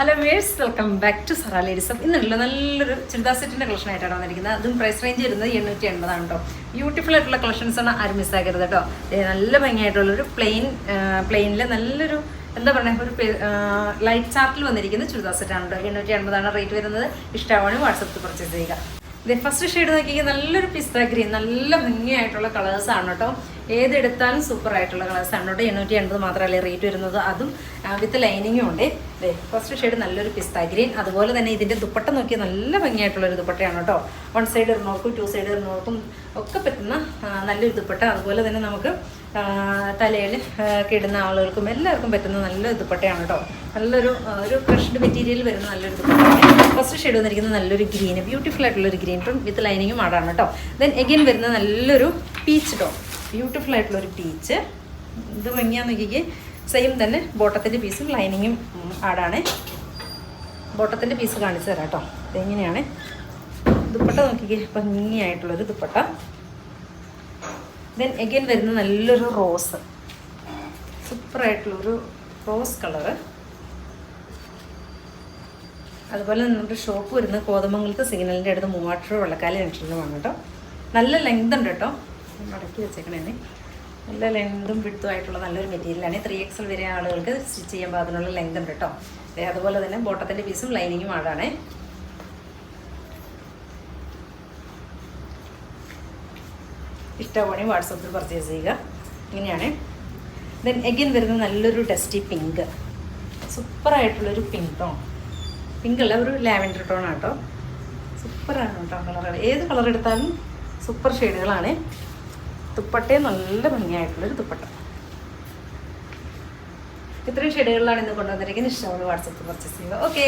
Hello viewers, welcome back to Zara ladies. ഇന്നല്ല നല്ലൊരു ചുരിദാർ സെറ്റിൻ്റെ കളക്ഷൻ ആയിട്ടാണ് വന്നിരിക്കുന്നത്. അതും പ്രൈസ് റേഞ്ച് വരുന്നത് 880 കേട്ടോ. ബ്യൂട്ടിഫുൾ ആയിട്ടുള്ള കളക്ഷൻസാണ്, ആരും മിസ്സാക്കരുത് കേട്ടോ. നല്ല ഭംഗിയായിട്ടുള്ളൊരു പ്ലെയിനിൽ നല്ലൊരു എന്താ പറയുക, ഒരു ലൈറ്റ് ചാർട്ടിൽ വന്നിരിക്കുന്ന ചുരിദാർ സെറ്റാണ് കേട്ടോ. 880 റേറ്റ് വരുന്നത്. ഇഷ്ടമാണെങ്കിൽ വാട്സപ്പിൽ പർച്ചേസ് ചെയ്യുക. ഇത് ഫസ്റ്റ് ഷെയ്ഡ് നോക്കിയാൽ നല്ലൊരു പിസ്ത ഗ്രീൻ, നല്ല ഭംഗിയായിട്ടുള്ള കളേഴ്സാണ് കേട്ടോ. ഏതെടുത്താലും സൂപ്പർ ആയിട്ടുള്ള കളേഴ്സാണ് കേട്ടോ. 880 മാത്രമല്ലേ റേറ്റ് വരുന്നത്, അതും വിത്ത് ലൈനിങ്ങും ഉണ്ട്. ഫസ്റ്റ് ഷെയ്ഡ് നല്ലൊരു പിസ്ത ഗ്രീൻ. അതുപോലെ തന്നെ ഇതിൻ്റെ ദുപ്പട്ട നോക്കിയാൽ നല്ല ഭംഗിയായിട്ടുള്ളൊരു ദുപ്പട്ടയാണ് കേട്ടോ. 1 സൈഡ് ഇടുന്നവർക്കും 2 സൈഡ് ഇടുന്നവർക്കും ഒക്കെ പറ്റുന്ന നല്ലൊരു ദുപ്പട്ട. അതുപോലെ തന്നെ നമുക്ക് തലയിൽ ഇടുന്ന ആളുകൾക്കും എല്ലാവർക്കും പറ്റുന്ന നല്ലൊരു ദുപ്പട്ടയാണ് കേട്ടോ. നല്ലൊരു ക്രഷ്ഡ് മെറ്റീരിയൽ വരുന്ന നല്ലൊരു ദുപ്പട്ടയാണ്. ഫസ്റ്റ് ഷെയ്ഡ് വന്നിരിക്കുന്നത് നല്ലൊരു ഗ്രീന്, ബ്യൂട്ടിഫുൾ ആയിട്ടുള്ളൊരു ഗ്രീൻ ടോൺ വിത്ത് ലൈനിങ്ങും ആടാണ് കേട്ടോ. ദെൻ എഗെയിൻ വരുന്ന നല്ലൊരു പീച്ച് ടോൺ, ബ്യൂട്ടിഫുൾ ആയിട്ടുള്ളൊരു പീച്ച്. ഇത് ഭംഗിയാന്ന് നോക്കിക്കേ. സെയിം തന്നെ ബോട്ടത്തിൻ്റെ പീസും ലൈനിങ്ങും ആടാണ്. ബോട്ടത്തിൻ്റെ പീസ് കാണിച്ചു തരാം കേട്ടോ. ഇതെങ്ങനെയാണ് ദുപ്പട്ട നോക്കിക്കേ, ഭംഗിയായിട്ടുള്ളൊരു ദുപ്പട്ട. ദെൻ എഗെയിൻ വരുന്ന നല്ലൊരു റോസ്, സൂപ്പറായിട്ടുള്ളൊരു റോസ് കളറ്. അതുപോലെ നമ്മുടെ ഷോപ്പ് വരുന്നത് കോതമംഗലത്ത് സിഗ്നലിൻ്റെ അടുത്ത് മൂവാറ്റൂർ വെള്ളക്കാല ജംഗ്ഷനിലുമാണ് കേട്ടോ. നല്ല ലെങ്ത് ഉണ്ട് കേട്ടോ. മടക്കി വെച്ചേക്കണേ. നല്ല ലെങ്തും വിഡ്ത്തും ആയിട്ടുള്ള നല്ലൊരു മെറ്റീരിയലാണ്. 3XL വരെ ആളുകൾക്ക് സ്റ്റിച്ച് ചെയ്യാൻ പാകത്തിനുള്ള ലെങ്ത് ഉണ്ട് കേട്ടോ. അതുപോലെ തന്നെ ബോട്ടത്തിൻ്റെ പീസും ലൈനിങ്ങും ആടാണ്. ഇഷ്ടമാണെങ്കിൽ വാട്സപ്പിൽ പർച്ചേസ് ചെയ്യുക. ഇങ്ങനെയാണ്. ദെൻ എഗെയിൻ വരുന്നത് നല്ലൊരു ഡസ്റ്റി പിങ്ക്, സൂപ്പറായിട്ടുള്ളൊരു പിങ്ക് ടോൺ. പിങ്ക് അല്ല, ഒരു ലാവൻഡർ ടോണാണ് കേട്ടോ. സൂപ്പറാണ് കേട്ടോ കളറുകൾ. ഏത് കളർ എടുത്താലും സൂപ്പർ ഷെയ്ഡുകളാണ്. ദുപ്പട്ടയും നല്ല ഭംഗിയായിട്ടുള്ളൊരു ദുപ്പട്ട. ഇത്രയും ഷെയ്ഡുകളിലാണ് ഇന്ന് കൊണ്ടുവന്നിരിക്കുന്നത്. ഇഷ്ടമാണ് വാട്സപ്പിൽ പർച്ചേസ് ചെയ്യുക. ഓക്കെ.